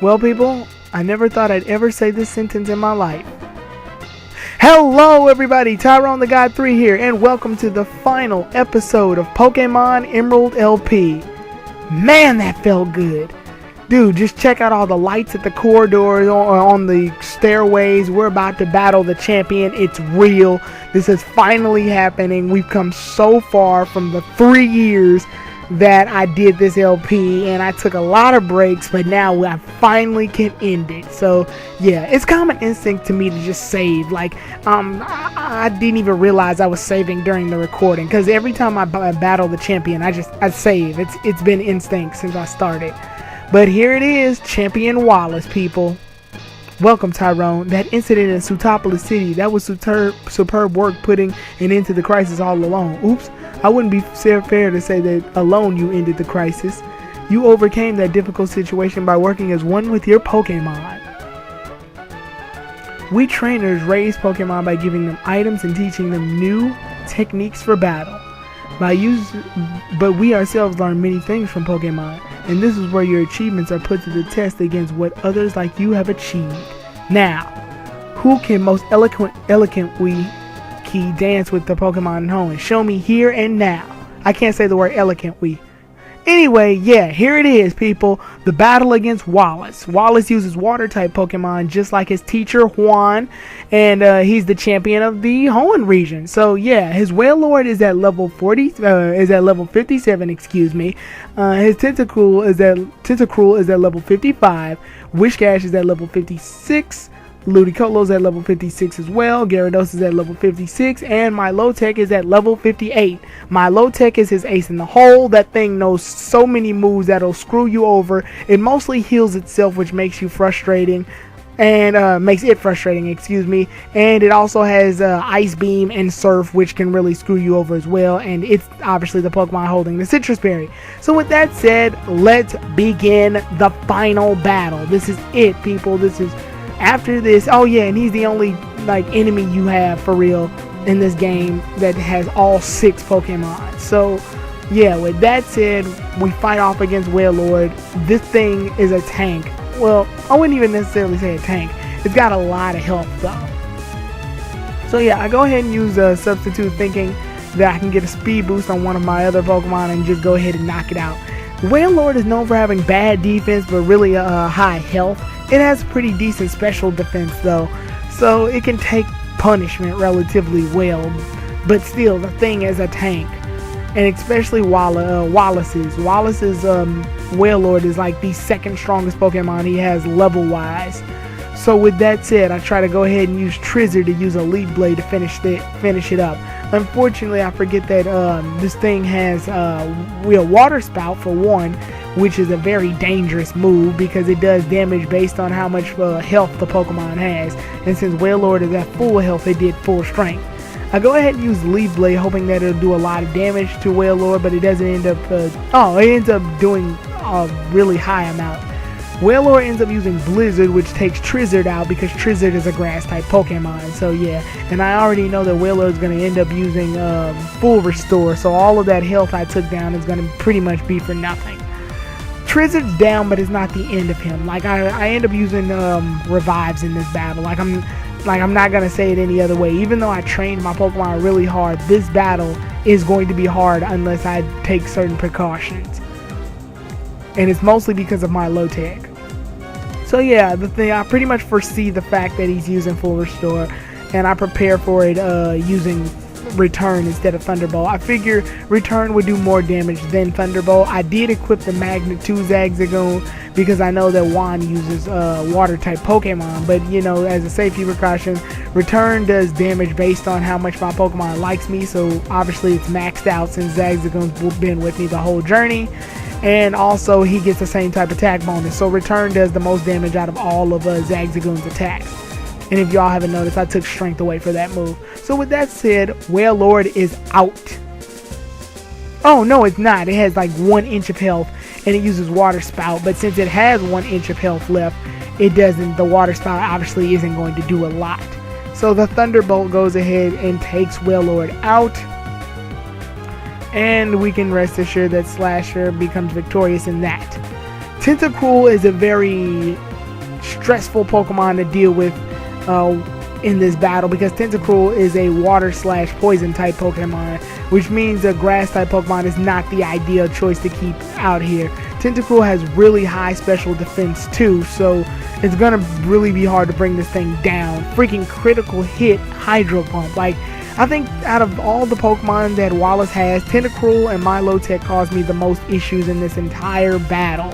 Well, people, I never thought I'd ever say this sentence in my life. Hello, everybody. Tyrone the God 3 here, and welcome to the final episode of Pokemon Emerald LP. Man, that felt good. Dude, just check out all the lights at the corridors, on the stairways. We're about to battle the champion. It's real. This is finally happening. We've come so far from the 3 years that I did this LP, and I took a lot of breaks, but now I finally can end it. So yeah, it's common instinct to me to just save. Like I didn't even realize I was saving during the recording, because every time I battle the champion, I save. It's been instinct since I started. But here it is, Champion Wallace, people. Welcome, Tyrone. That incident in Sutopolis City, that was superb work putting an end to the crisis all alone. Oops, I wouldn't be fair to say that alone you ended the crisis. You overcame that difficult situation by working as one with your Pokemon. We trainers raise Pokemon by giving them items and teaching them new techniques for battle. But we ourselves learn many things from Pokemon, and this is where your achievements are put to the test against what others like you have achieved. Now, who can most eloquently dance with the Pokemon in home? Show me here and now. I can't say the word eloquently. Anyway, yeah, here it is, people. The battle against Wallace. Wallace uses water-type Pokemon just like his teacher, Juan, and he's the champion of the Hoenn region. So yeah, his Wailord is at level 57, excuse me. His Tentacruel is at level 55. Whiscash is at level 56. Ludicolo's at level 56 as well. Gyarados is at level 56, and Milotic is at level 58. Milotic is his ace in the hole. That thing knows so many moves that'll screw you over. It mostly heals itself, which makes it frustrating, and and it also has Ice Beam and Surf, which can really screw you over as well, and it's obviously the Pokemon holding the Citrus Berry. So with that said, let's begin the final battle. This is it, people. This is after this. Oh yeah, and he's the only enemy you have for real in this game that has all 6 Pokemon. So yeah, with that said, we fight off against Wailord. This thing is a tank. Well, I wouldn't even necessarily say a tank. It's got a lot of health though. So yeah, I go ahead and use a substitute, thinking that I can get a speed boost on one of my other Pokemon and just go ahead and knock it out. Wailord is known for having bad defense but really high health. It has pretty decent special defense though, so it can take punishment relatively well, but still the thing is a tank. And especially Wallace's Wailord is like the second strongest Pokemon he has level wise. So with that said, I try to go ahead and use Trizzard to use a Leaf Blade to finish it up. Unfortunately, I forget that this thing has Water Spout for one, which is a very dangerous move because it does damage based on how much health the Pokemon has. And since Wailord is at full health, it did full strength. I go ahead and use Leaf Blade, hoping that it'll do a lot of damage to Wailord, but it doesn't end up. It ends up doing a really high amount. Wailord ends up using Blizzard, which takes Trizzard out because Trizzard is a grass-type Pokemon. So yeah, and I already know that Wailord is going to end up using Full Restore, so all of that health I took down is going to pretty much be for nothing. Trizzard's down, but it's not the end of him. I end up using Revives in this battle. I'm not going to say it any other way. Even though I trained my Pokemon really hard, this battle is going to be hard unless I take certain precautions. And it's mostly because of my Milotic. So yeah, I pretty much foresee the fact that he's using Full Restore, and I prepare for it using Return instead of Thunderbolt. I figure Return would do more damage than Thunderbolt. I did equip the Magnet 2 Zagzagoon because I know that Juan uses water type Pokemon, but as a safety precaution, Return does damage based on how much my Pokemon likes me, so obviously it's maxed out since Zagzagoon's been with me the whole journey. And also he gets the same type attack bonus, so Return does the most damage out of all of Zagzagoon's attacks. And if y'all haven't noticed, I took strength away for that move. So with that said, Wailord is out. Oh no, it's not. It has like 1 inch of health and it uses Water Spout, but since it has 1 inch of health left, the Water Spout obviously isn't going to do a lot. So the Thunderbolt goes ahead and takes Wailord out. And we can rest assured that Slasher becomes victorious in that. Tentacruel is a very stressful Pokemon to deal with in this battle, because Tentacruel is a water slash poison type Pokemon, which means a grass type Pokemon is not the ideal choice to keep out here. Tentacruel has really high special defense too, so it's gonna really be hard to bring this thing down. Freaking critical hit Hydro Pump. Like, I think out of all the Pokemon that Wallace has, Tentacruel and Milotic caused me the most issues in this entire battle.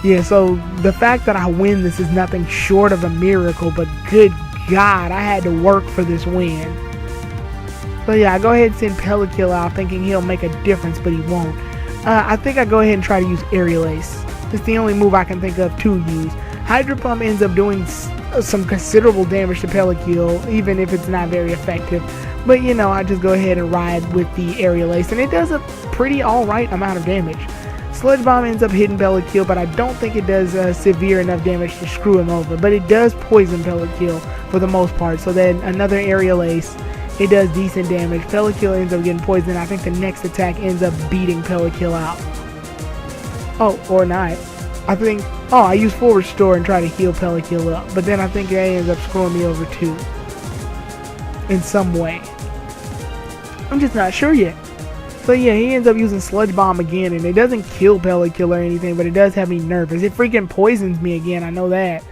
Yeah, so the fact that I win this is nothing short of a miracle, but good God, I had to work for this win. So yeah, I go ahead and send Pelakil out thinking he'll make a difference, but he won't. I think I go ahead and try to use Aerial Ace. It's the only move I can think of to use. Hydro Pump ends up doing some considerable damage to Pelakil, even if it's not very effective. But you know, I just go ahead and ride with the Aerial Ace, and it does a pretty alright amount of damage. Sludge Bomb ends up hitting Pelakil, but I don't think it does severe enough damage to screw him over. But it does poison Pelakil for the most part. So then another Aerial Ace, it does decent damage. Pelakil ends up getting poisoned. I think the next attack ends up beating Pelakil out. Oh, or not. I think, oh, I use Full Restore and try to heal Pelakil up. But then I think that ends up screwing me over too, in some way. I'm just not sure yet. So yeah, he ends up using Sludge Bomb again, and it doesn't kill Pelakil or anything, but it does have me nervous. It freaking poisons me again, I know that.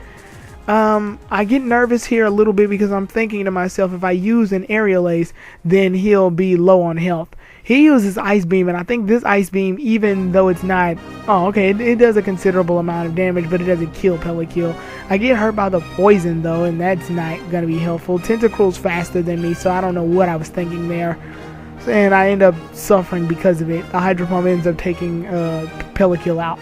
I get nervous here a little bit because I'm thinking to myself, if I use an Aerial Ace, then he'll be low on health. He uses Ice Beam, and I think this Ice Beam, even though it's not... Oh, okay, it does a considerable amount of damage, but it doesn't kill Pelakil. I get hurt by the poison, though, and that's not going to be helpful. Tentacruel's faster than me, so I don't know what I was thinking there. And I end up suffering because of it. The Hydro Pump ends up taking Pelakil out.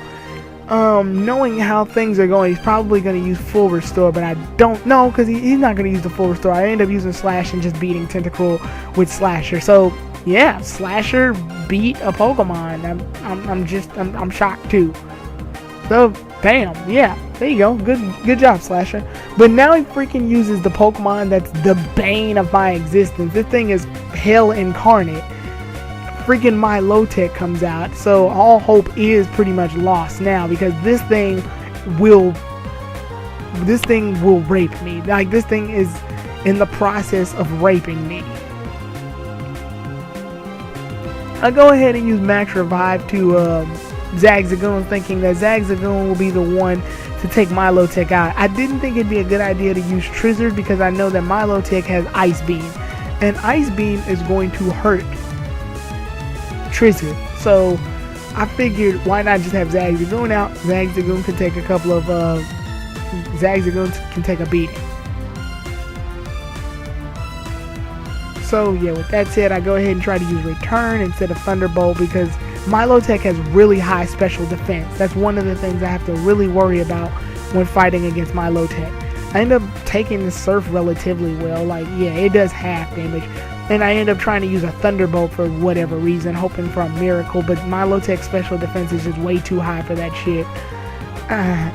Knowing how things are going, he's probably going to use Full Restore, but I don't know, because he's not going to use the Full Restore. I end up using Slash and just beating Tentacruel with Slasher. So yeah, Slasher beat a Pokemon. I'm shocked too. So bam, yeah, there you go. Good job, Slasher. But now he freaking uses the Pokemon that's the bane of my existence. This thing is hell incarnate. Freaking Milotic comes out, so all hope is pretty much lost now, because this thing will rape me. Like, this thing is in the process of raping me. I go ahead and use Max Revive to Zagzagoon, thinking that Zagzagoon will be the one to take Milotic out. I didn't think it'd be a good idea to use Trizzard, because I know that Milotic has Ice Beam, and Ice Beam is going to hurt Trizzard. So I figured, why not just have Zagzagoon out? Zagzagoon can take a couple of Zagzagoon can take a beating. So yeah, with that said, I go ahead and try to use Return instead of Thunderbolt, because Milotic has really high special defense. That's one of the things I have to really worry about when fighting against Milotic. I end up taking the Surf relatively well. Like, yeah, it does half damage. And I end up trying to use a Thunderbolt for whatever reason, hoping for a miracle, but Milotic's special defense is just way too high for that shit.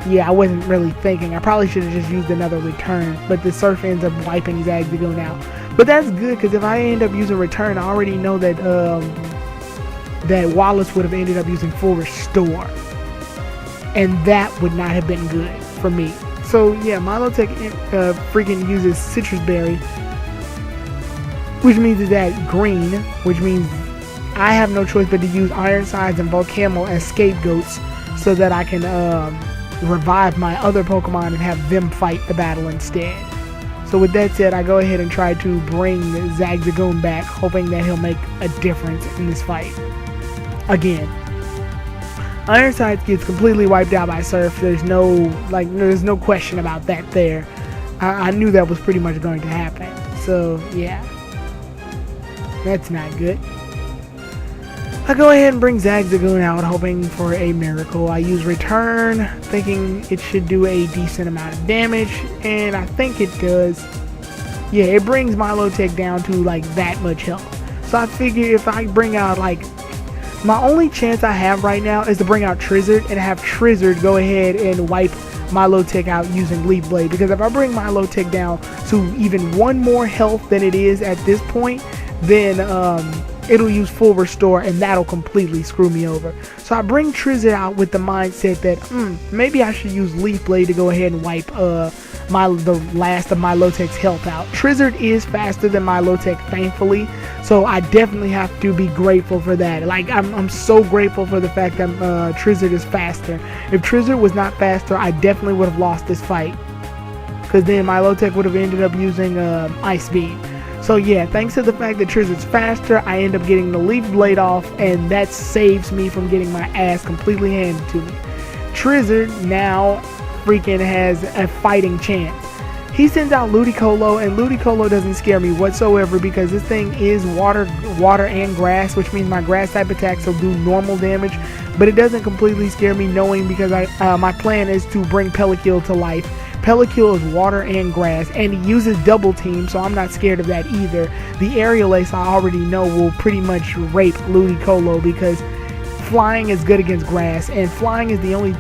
Yeah, I wasn't really thinking. I probably should have just used another Return, but the Surf ends up wiping Zagzagoon out. But that's good, because if I end up using Return, I already know that that Wallace would have ended up using Full Restore, and that would not have been good for me. So yeah, Milotic freaking uses Citrus Berry, which means it's at green, which means I have no choice but to use Ironsides and Volcamo as scapegoats, so that I can revive my other Pokemon and have them fight the battle instead. So with that said, I go ahead and try to bring Zagzagoon back, hoping that he'll make a difference in this fight. Again, Ironsides gets completely wiped out by Surf. There's no question about that there. I knew that was pretty much going to happen. So yeah, that's not good. I go ahead and bring Zagzagoon out, hoping for a miracle. I use Return, thinking it should do a decent amount of damage, and I think it does. Yeah, it brings Milotic down to like that much health. So I figure if I bring out, like, my only chance I have right now is to bring out Trizzard and have Trizzard go ahead and wipe Milotic out using Leaf Blade, because if I bring Milotic down to even one more health than it is at this point, then it'll use full restore, and that'll completely screw me over. So I bring Trizzard out with the mindset that maybe I should use Leaf Blade to go ahead and wipe the last of Milotic's health out. Trizzard is faster than Milotic, thankfully, so I definitely have to be grateful for that. Like, I'm so grateful for the fact that Trizzard is faster. If Trizzard was not faster, I definitely would have lost this fight, because then Milotic would have ended up using Ice Beam. So yeah, thanks to the fact that Trizzard's faster, I end up getting the Leaf Blade off, and that saves me from getting my ass completely handed to me. Trizzard now freaking has a fighting chance. He sends out Ludicolo, and Ludicolo doesn't scare me whatsoever because this thing is water and grass, which means my grass type attacks will do normal damage, but it doesn't completely scare me knowing because my plan is to bring Pelakil to life. Pelakil is water and grass, and he uses double team, so I'm not scared of that either. The Aerial Ace I already know will pretty much rape Ludicolo because flying is good against grass, and flying is the only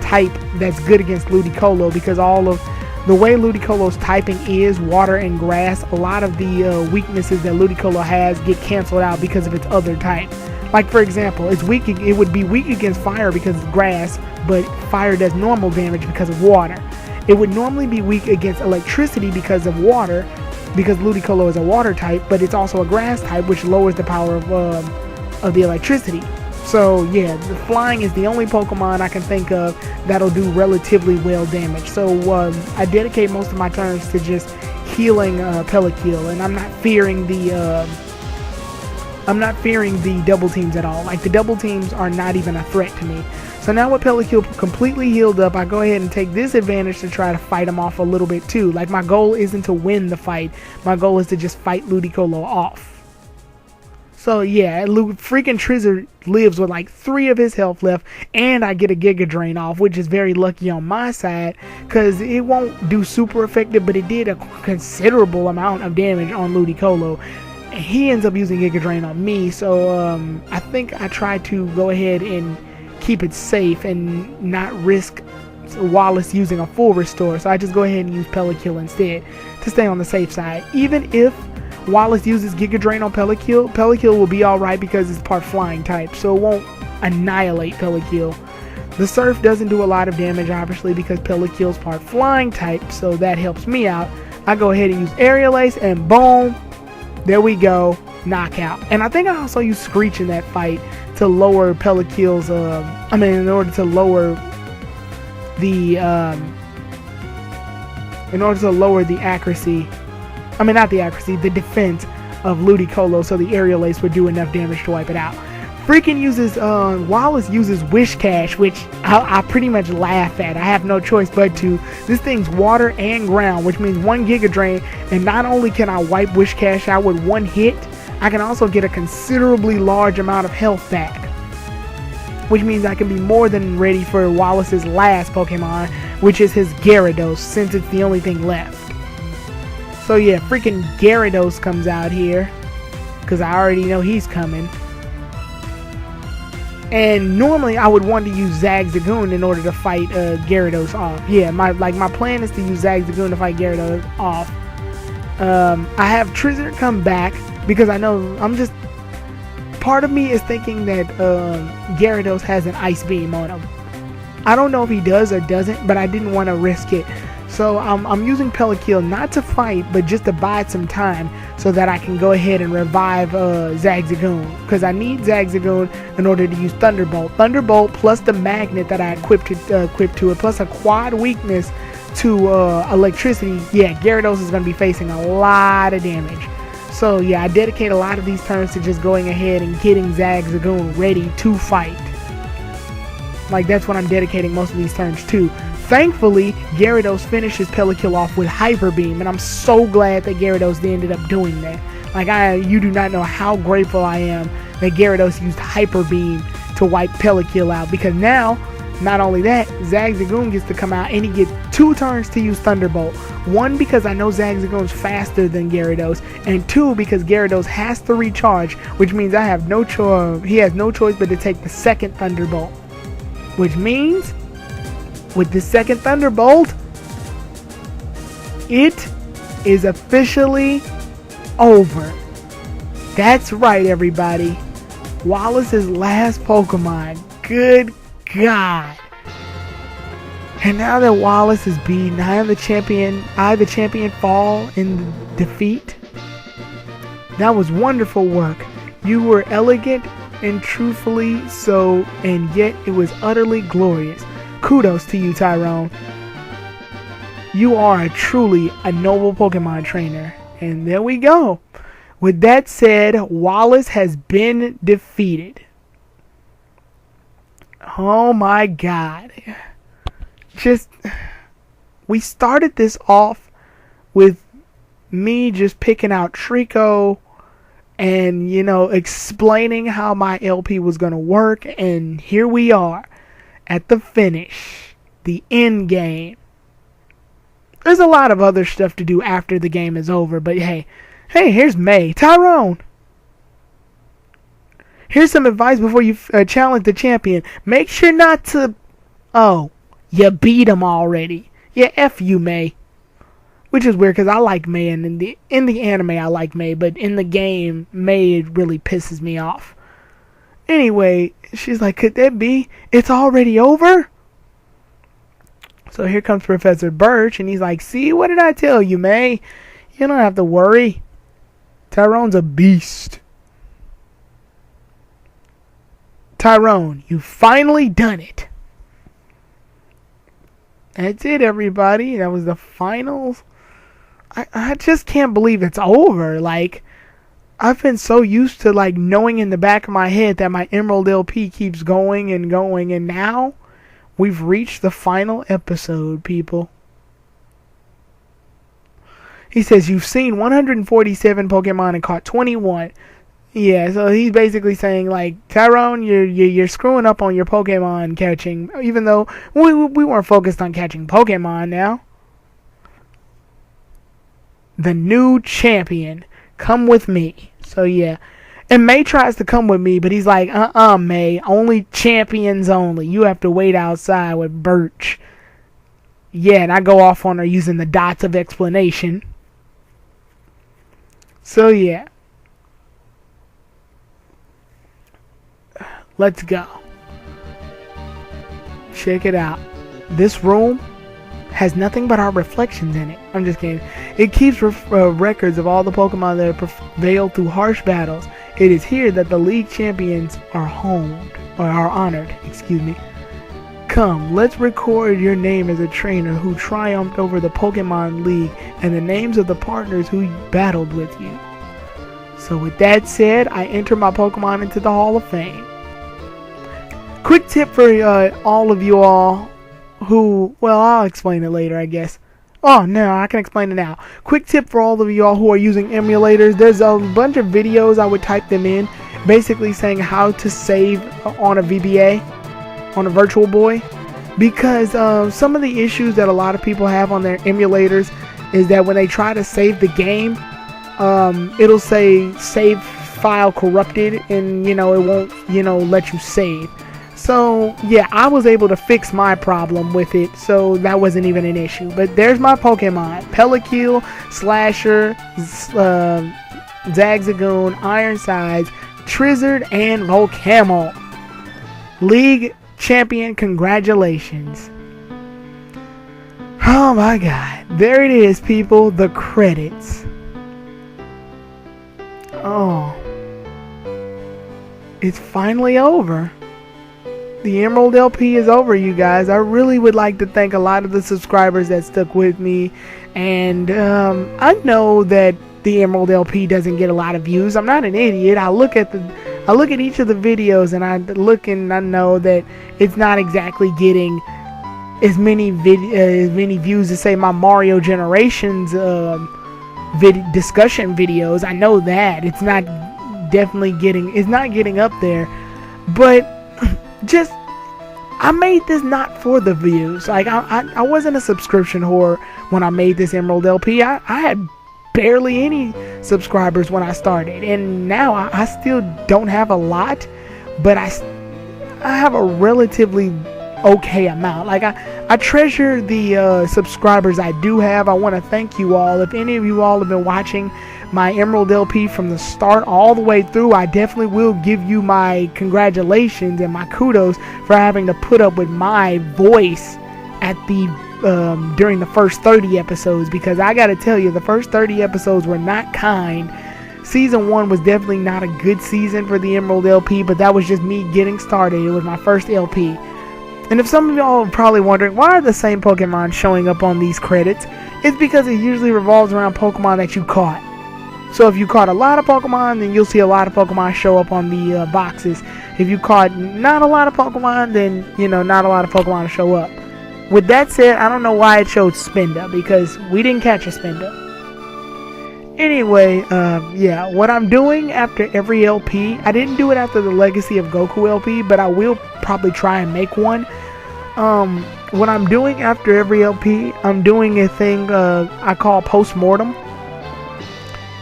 type that's good against Ludicolo because all of the way Ludicolo's typing is water and grass, a lot of the weaknesses that Ludicolo has get canceled out because of its other type. Like, for example, it would be weak against fire because it's grass, but fire does normal damage because of water. It would normally be weak against electricity because of water, because Ludicolo is a water type, but it's also a grass type, which lowers the power of the electricity. So yeah, the flying is the only Pokemon I can think of that'll do relatively well damage. So I dedicate most of my turns to just healing Pelakil, and I'm not fearing the double teams at all. Like, the double teams are not even a threat to me. So now with Pelakil completely healed up, I go ahead and take this advantage to try to fight him off a little bit too. Like, my goal isn't to win the fight. My goal is to just fight Ludicolo off. So yeah, freaking Trizzard lives with like 3 of his health left, and I get a Giga Drain off, which is very lucky on my side, because it won't do super effective, but it did a considerable amount of damage on Ludicolo. And he ends up using Giga Drain on me, so I think I try to go ahead and keep it safe and not risk Wallace using a full restore, so I just go ahead and use Pelakil instead to stay on the safe side. Even if Wallace uses Giga Drain on Pelakil, Pelakil will be alright because it's part flying type, so it won't annihilate Pelakil. The Surf doesn't do a lot of damage, obviously, because Pelakil's part flying type, so that helps me out. I go ahead and use Aerial Ace, and boom, there we go, knockout. And I think I also used Screech in that fight to lower Pelakil's, in order to lower the accuracy, the defense of Ludicolo, so the Aerial Ace would do enough damage to wipe it out. Freaking uses, Wallace uses Wish Cash, which I pretty much laugh at. I have no choice but to. This thing's water and ground, which means 1 Giga Drain, and not only can I wipe Wish Cash out with 1 hit, I can also get a considerably large amount of health back, which means I can be more than ready for Wallace's last Pokemon, which is his Gyarados, since it's the only thing left. So yeah, freaking Gyarados comes out here, because I already know he's coming. And normally I would want to use Zagzagoon in order to fight Gyarados off. Yeah, my plan is to use Zagzagoon to fight Gyarados off. I have Trizzard come back because I know part of me is thinking that Gyarados has an Ice Beam on him. I don't know if he does or doesn't, but I didn't want to risk it. So I'm using Pelakil not to fight, but just to bide some time so that I can go ahead and revive Zagzagoon. Because I need Zagzagoon in order to use Thunderbolt. Thunderbolt plus the magnet that I equipped to it, plus a quad weakness to electricity. Yeah, Gyarados is going to be facing a lot of damage. So yeah, I dedicate a lot of these turns to just going ahead and getting Zagzagoon ready to fight. Like, that's what I'm dedicating most of these turns to. Thankfully, Gyarados finishes Pelakil off with Hyper Beam, and I'm so glad that Gyarados ended up doing that. Like, you do not know how grateful I am that Gyarados used Hyper Beam to wipe Pelakil out, because now, not only that, Zagzagoon gets to come out and he gets 2 turns to use Thunderbolt. 1, because I know Zagzagoon's faster than Gyarados, and 2, because Gyarados has to recharge, which means I have no choice. He has no choice but to take the second Thunderbolt, which means with the second Thunderbolt, it is officially over. That's right, everybody. Wallace's last Pokemon. Good God. And now that Wallace is beaten, I, the champion, fall in defeat. That was wonderful work. You were elegant and truthfully so, and yet it was utterly glorious. Kudos to you, Tyrone. You are truly a noble Pokemon trainer. And there we go. With that said, Wallace has been defeated. Oh my God. We started this off with me just picking out Trico and, explaining how my LP was going to work. And here we are at the finish, the end game. There's a lot of other stuff to do after the game is over, but hey, here's May. Tyrone, here's some advice before you challenge the champion. Make sure not to... Oh, you beat him already. Yeah, F you, May. Which is weird, because I like May, and in the anime I like May, but in the game, May really pisses me off. Anyway, she's like, could that be? It's already over? So here comes Professor Birch, and he's like, see, what did I tell you, May? You don't have to worry. Tyrone's a beast. Tyrone, you finally done it. That's it, everybody. That was the finals. I just can't believe it's over. Like, I've been so used to, like, knowing in the back of my head that my Emerald LP keeps going, and now we've reached the final episode, people. He says, you've seen 147 Pokemon and caught 21. Yeah, so he's basically saying, like, Tyrone, you're screwing up on your Pokemon catching, even though we weren't focused on catching Pokemon now. The new champion. Come with me. So, yeah. And May tries to come with me, but he's like, May, only champions only. You have to wait outside with Birch. Yeah, and I go off on her using the dots of explanation. So, yeah. Let's go. Check it out. This room has nothing but our reflections in it. I'm just kidding. It keeps records of all the Pokemon that have prevailed through harsh battles. It is here that the League champions are honored. Come, let's record your name as a trainer who triumphed over the Pokemon League and the names of the partners who battled with you. So with that said, I enter my Pokemon into the Hall of Fame. Quick tip for all of you all who, well, I'll explain it later, I guess. Oh, no, I can explain it now. Quick tip for all of you all who are using emulators. There's a bunch of videos, I would type them in, basically saying how to save on a VBA, on a Virtual Boy. Because some of the issues that a lot of people have on their emulators is that when they try to save the game, it'll say save file corrupted, and, it won't, let you save. So, yeah, I was able to fix my problem with it, so that wasn't even an issue. But there's my Pokemon. Pelakil, Slasher, Zagzagoon, Ironsides, Trizzard, and Volcamo. League champion, congratulations. Oh my god. There it is, people. The credits. Oh. It's finally over. The Emerald LP is over, you guys. I really would like to thank a lot of the subscribers that stuck with me. And I know that the Emerald LP doesn't get a lot of views. I'm not an idiot. I look at each of the videos, and I look and I know that it's not exactly getting as many views as, say, my Mario Generations discussion videos. I know that it's not getting up there, but I made this not for the views. Like, I wasn't a subscription whore when I made this Emerald LP. I had barely any subscribers when I started, and now I still don't have a lot, but I have a relatively okay amount. Like, I treasure the subscribers I do have. I want to thank you all. If any of you all have been watching my Emerald LP from the start all the way through, I definitely will give you my congratulations and my kudos for having to put up with my voice at the during the first 30 episodes, because I gotta tell you, the first 30 episodes were not kind. Season 1 was definitely not a good season for the Emerald LP, but that was just me getting started. It was my first LP. And if some of y'all are probably wondering, why are the same Pokemon showing up on these credits? It's because it usually revolves around Pokemon that you caught. So if you caught a lot of Pokemon, then you'll see a lot of Pokemon show up on the boxes. If you caught not a lot of Pokemon, then, not a lot of Pokemon will show up. With that said, I don't know why it showed Spinda, because we didn't catch a Spinda. Anyway, yeah, what I'm doing after every LP, I didn't do it after the Legacy of Goku LP, but I will probably try and make one. What I'm doing after every LP, I'm doing a thing I call post-mortem.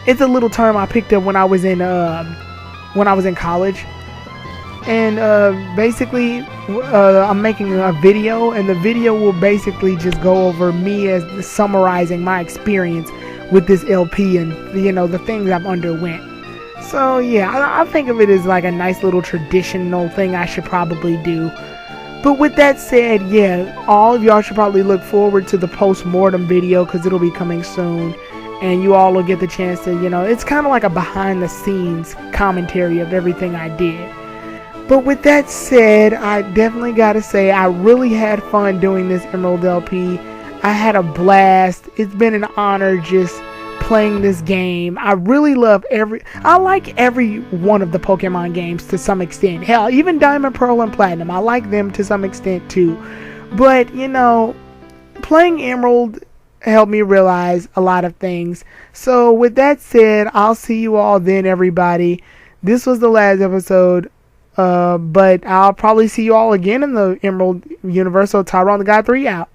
It's a little term I picked up when I was in college. And basically, I'm making a video, and the video will basically just go over me as summarizing my experience with this LP and the things I've underwent. So yeah, I think of it as like a nice little traditional thing I should probably do. But with that said, yeah, all of y'all should probably look forward to the post-mortem video, because it'll be coming soon. And you all will get the chance to, it's kind of like a behind-the-scenes commentary of everything I did. But with that said, I definitely gotta say, I really had fun doing this Emerald LP. I had a blast. It's been an honor just playing this game. I really love I like every one of the Pokemon games to some extent. Hell, even Diamond, Pearl, and Platinum, I like them to some extent too. But, playing Emerald helped me realize a lot of things. So with that said, I'll see you all then, everybody. This was the last episode. But I'll probably see you all again in the Emerald Universe. So Tyrone the God 3 out.